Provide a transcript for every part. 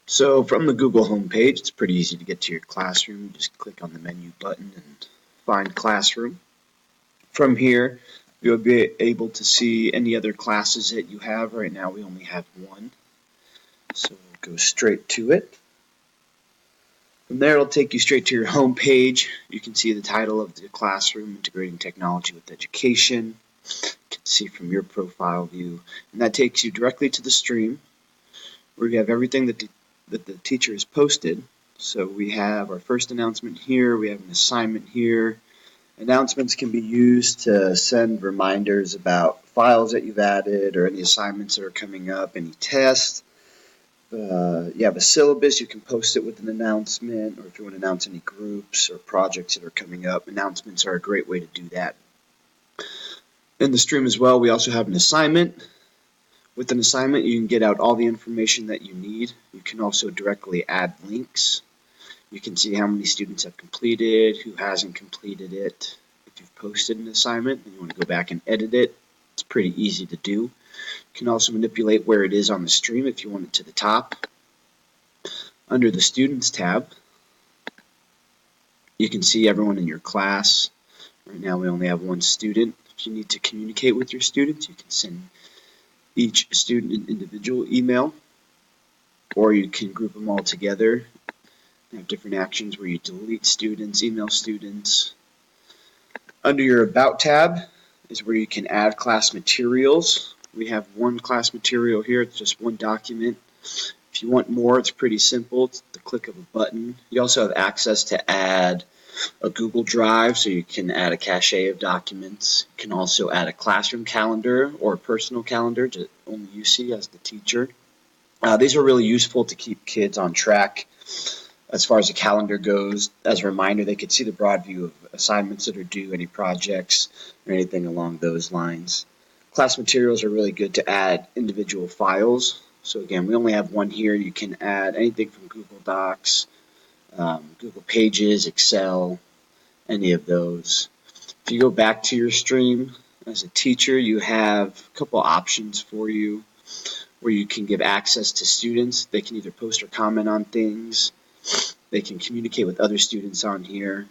So from the Google homepage, it's pretty easy to get to your classroom. You just click on the menu button and find Classroom. From here, you'll be able to see any other classes that you have. Right now we only have one, so we'll go straight to it. From there, it'll take you straight to your home page. You can see the title of the classroom, Integrating Technology with Education. You can see from your profile view, and that takes you directly to the stream where you have everything that the teacher has posted. So we have our first announcement here, we have an assignment here. Announcements can be used to send reminders about files that you've added or any assignments that are coming up, any tests. You have a syllabus, you can post it with an announcement, or if you want to announce any groups or projects that are coming up, announcements are a great way to do that. In the stream as well, we also have an assignment. With an assignment, you can get out all the information that you need. You can also directly add links. You can see how many students have completed, who hasn't completed it. If you've posted an assignment and you want to go back and edit it, it's pretty easy to do. You can also manipulate where it is on the stream if you want it to the top. Under the Students tab, you can see everyone in your class. Right now we only have one student. If you need to communicate with your students, you can send each student an individual email, or you can group them all together. You have different actions where you delete students, email students. Under your About tab is where you can add class materials. We have one class material here, it's just one document. If you want more, it's pretty simple. It's the click of a button. You also have access to add a Google Drive, so you can add a cache of documents. You can also add a classroom calendar or a personal calendar that only you see as the teacher. These are really useful to keep kids on track as far as the calendar goes. As a reminder, they could see the broad view of assignments that are due, any projects, or anything along those lines. Class materials are really good to add individual files. So again, we only have one here. You can add anything from Google Docs, Google Pages, Excel, any of those. If you go back to your stream, as a teacher, you have a couple options for you where you can give access to students. They can either post or comment on things. They can communicate with other students on here.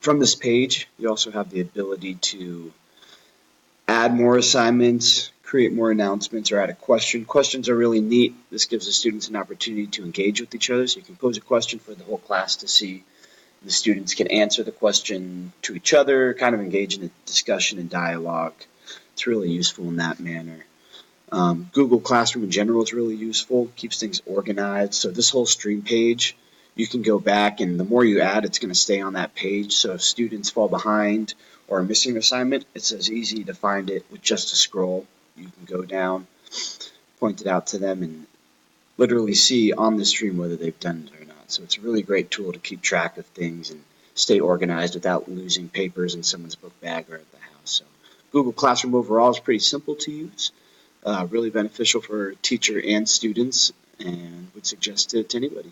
From this page, you also have the ability to add more assignments, create more announcements, or add a question. Questions are really neat. This gives the students an opportunity to engage with each other. So you can pose a question for the whole class to see. The students can answer the question to each other, kind of engage in a discussion and dialogue. It's really useful in that manner. Google Classroom in general is really useful, keeps things organized. So this whole stream page, you can go back, and the more you add, it's going to stay on that page. So if students fall behind or are missing an assignment, it's as easy to find it with just a scroll. You can go down, point it out to them, and literally see on the stream whether they've done it or not. So it's a really great tool to keep track of things and stay organized without losing papers in someone's book bag or at the house. So Google Classroom overall is pretty simple to use, really beneficial for teacher and students, and would suggest it to anybody.